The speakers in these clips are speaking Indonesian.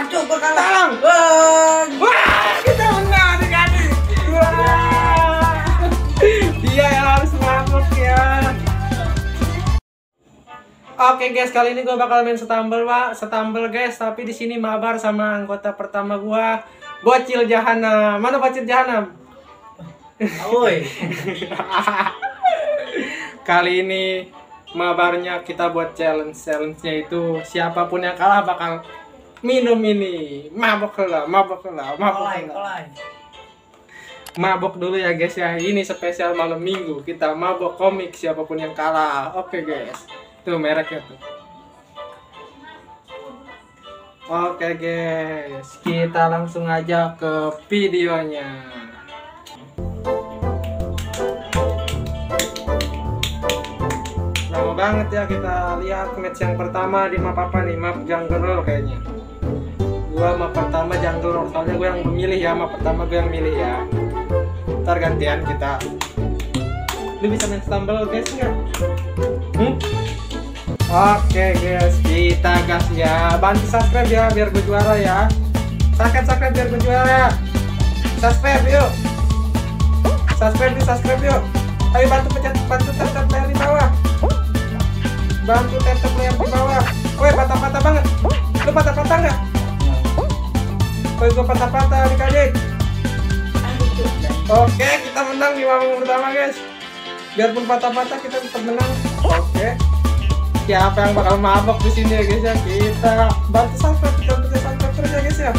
Coba kalah. Wah, kita menang adik-adik. Wah. Dia yang harus mabuk ya. Oke guys, kali ini gue bakal main Stumble guys, tapi di sini mabar sama anggota pertama gue, Bocil Jahanam. Mana Bocil Jahanam? Oi. Kali ini mabarnya kita buat challenge-nya itu siapapun yang kalah bakal minum ini. Mabok lah. Mabok dulu ya guys ya. Ini spesial malam minggu. Kita mabok komik siapapun yang kalah. Oke guys. Tuh mereknya tuh. Oke guys, kita langsung aja ke videonya. Lama banget ya kita lihat match yang pertama di map apa nih? Map Jungle Roll kayaknya. Gua map pertama Jungle Roll, soalnya gue yang memilih ya. Map pertama gue yang milih ya. Ntar gantian kita. Lu bisa main Stumble guys nggak? Oke guys, kita gas ya. Bantu subscribe ya biar gue juara ya. Subscribe biar gue juara. Subscribe yuk. Subscribe yuk. Ayo bantu tap player di bawah. Bantu tap player di bawah. Woi, patah-patah banget. Lu patah-patah nggak? Woi, gue patah-patah adik-adik. Oke, kita menang di babak pertama guys. Biarpun patah-patah kita tetap menang. Oke. Siapa yang bakal mabok di sini ya guys ya? Kita bantu subscribe terus ya guys ya.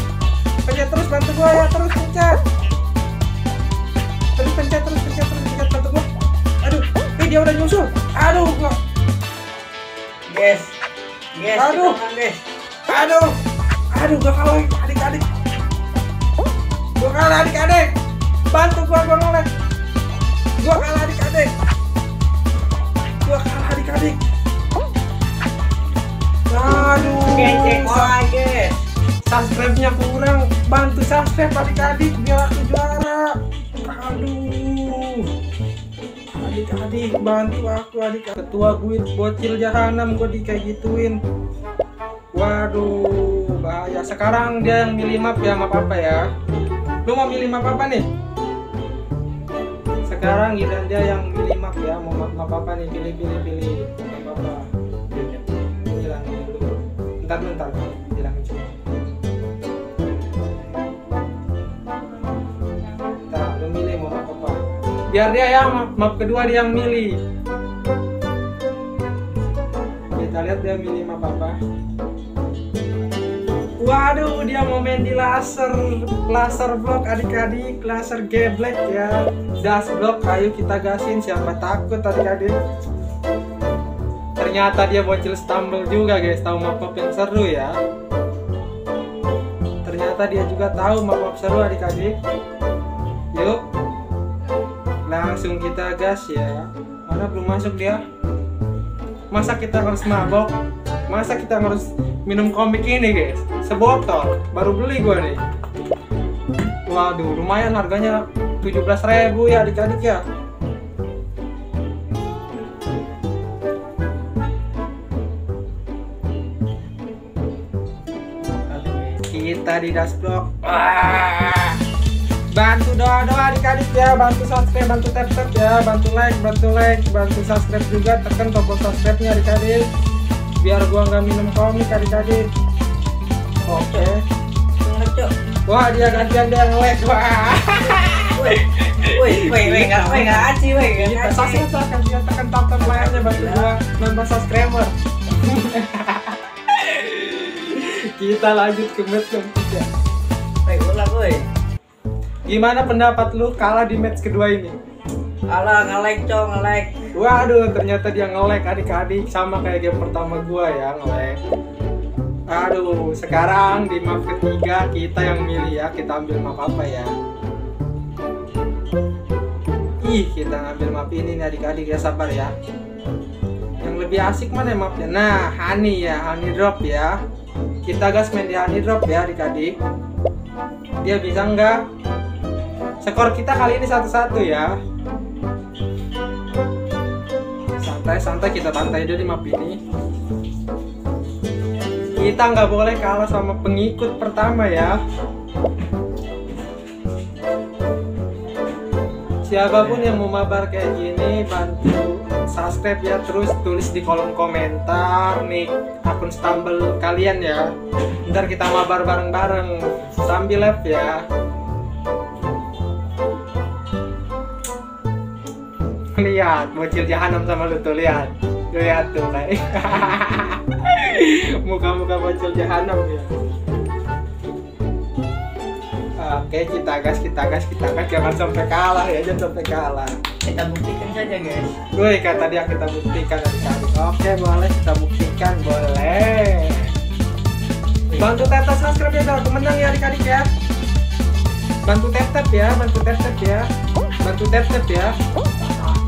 Pencet terus, bantu gua ya, terus pencet. Terus pencet bantu gua. Aduh, dia udah nyusul. Aduh, gua. Guys. Aduh. Aduh, gua kalah adik-adik. Bantu gua ngelek. Gua kalah adik-adik. Aduh, guys. subscribe-nya kurang. Bantu subscribe adik-adik biar aku juara. Aduh, adik-adik bantu aku adik-adik. Ketua gue Bocil Jahanam, gue kayak gituin. Waduh, bahaya. Sekarang dia yang milih map ya, map apa ya? Lu mau milih map apa nih? Sekarang dia yang milih map ya, mau map apa nih? Pilih map apa? Hilangin dulu. Bentar, hilangin semua. Bentar, lu milih mau map apa? Biar dia ya, map kedua dia yang milih. Kita lihat dia milih map apa. Waduh, dia mau main di laser block adik-adik, laser geblek ya, dash block. Ayo kita gasin, siapa takut adik-adik. Ternyata dia Bocil Stumble juga guys, tahu map-map yang seru ya. Ternyata dia juga tahu map-map seru adik-adik. Yuk, langsung kita gas ya. Mana belum masuk dia? Masa kita harus mabok? Masa kita harus minum komik ini guys? Sebotol, baru beli gua nih. Waduh, lumayan harganya 17.000 ya adik-adik ya. Kita di dashboard. Bantu doa adik-adik ya, bantu subscribe, bantu tap ya, bantu like, bantu subscribe juga, tekan tombol subscribe-nya adik-adik. Biar gua nggak minum komik adik-adik. Oke. Wah, dia gantian dia nge-lag. Wah. Woi, enggak aci, Kita subscribe dia tekan tombol layarnya bantu gua nambah subscriber. Kita lanjut ke match yang ketiga. Ulang, woi. Gimana pendapat lu kalah di match kedua ini? Alah, nge-lag. Waduh, ternyata dia nge-lag adik-adik, sama kayak game pertama gua ya, nge-lag. Aduh, sekarang di map ketiga kita yang milih ya, kita ambil map apa ya? Kita ngambil map ini nih adik-adik ya, sabar ya. Yang lebih asik mana mapnya? Nah, Honey ya, Honey Drop ya. Kita gas main di Honey Drop ya adik-adik. Dia bisa nggak? Skor kita kali ini 1-1 ya. Santai kita bantai dulu di map ini. Kita nggak boleh kalah sama pengikut pertama ya. Siapapun yang mau mabar kayak gini, bantu subscribe ya, terus tulis di kolom komentar nih akun Stumble kalian ya. Ntar kita mabar bareng-bareng sambil live ya. Lihat bocil jahanam sama lu tuh, lihat tuh kayak muka-muka bocil jahanam ya. Oke, kita gas, jangan sampai kalah ya, jangan sampai kalah. Kita buktikan saja guys. Woi, kata dia kita buktikan adik-adik. Oke, boleh kita buktikan, boleh. Bantu tap subscribe ya, aku menang ya adik-adik ya. Bantu tap ya, bantu tap ya. Bantu tap ya.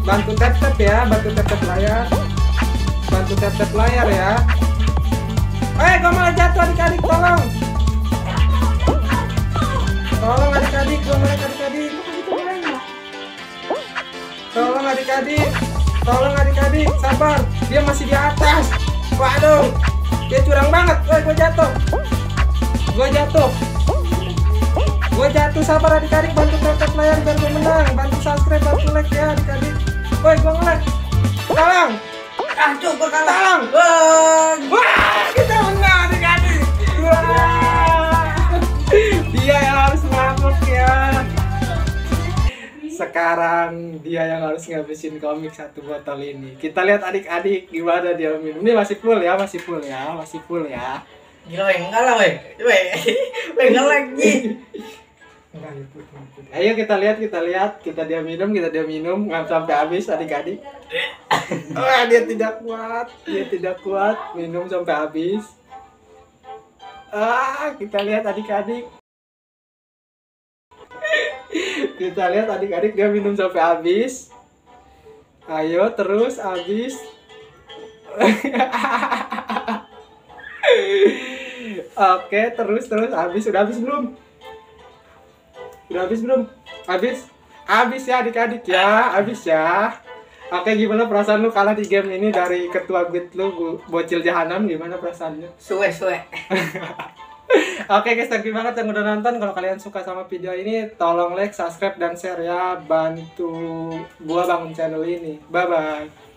Bantu tap ya, bantu tap layar. Bantu tap layar ya. Gua malah jatuh adik-adik, tolong. Tolong adik-adik, gue melek adik-adik. Tolong adik-adik, sabar. Dia masih di atas. Waduh, dia curang banget. Gue jatuh. Sabar adik-adik, bantu tap layar biar gue menang. Bantu subscribe, bantu like ya adik-adik. Gue nge-like. Tolong. Gue kalah. Tolong. Wah, kita menang adik-adik. Dia yang harus mabuk ya. Sekarang dia yang harus ngabisin komik satu botol ini. Kita lihat adik-adik gimana dia minum. Ini masih full ya. Gila enggak lah weh enggak lagi. Ayo kita lihat. Kita dia minum nggak sampai habis adik-adik. Dia tidak kuat minum sampai habis. Kita lihat adik-adik. Dia minum sampai habis. Ayo terus habis. Oke, terus habis. Udah habis belum? Habis ya adik-adik ya, habis ya. Oke, gimana perasaan lu kalah di game ini dari ketua guild lu, bocil jahanam, gimana perasaannya? Suwe. Oke guys, thank you banget yang udah nonton. Kalau kalian suka sama video ini, tolong like, subscribe, dan share ya. Bantu gua bangun channel ini. Bye-bye.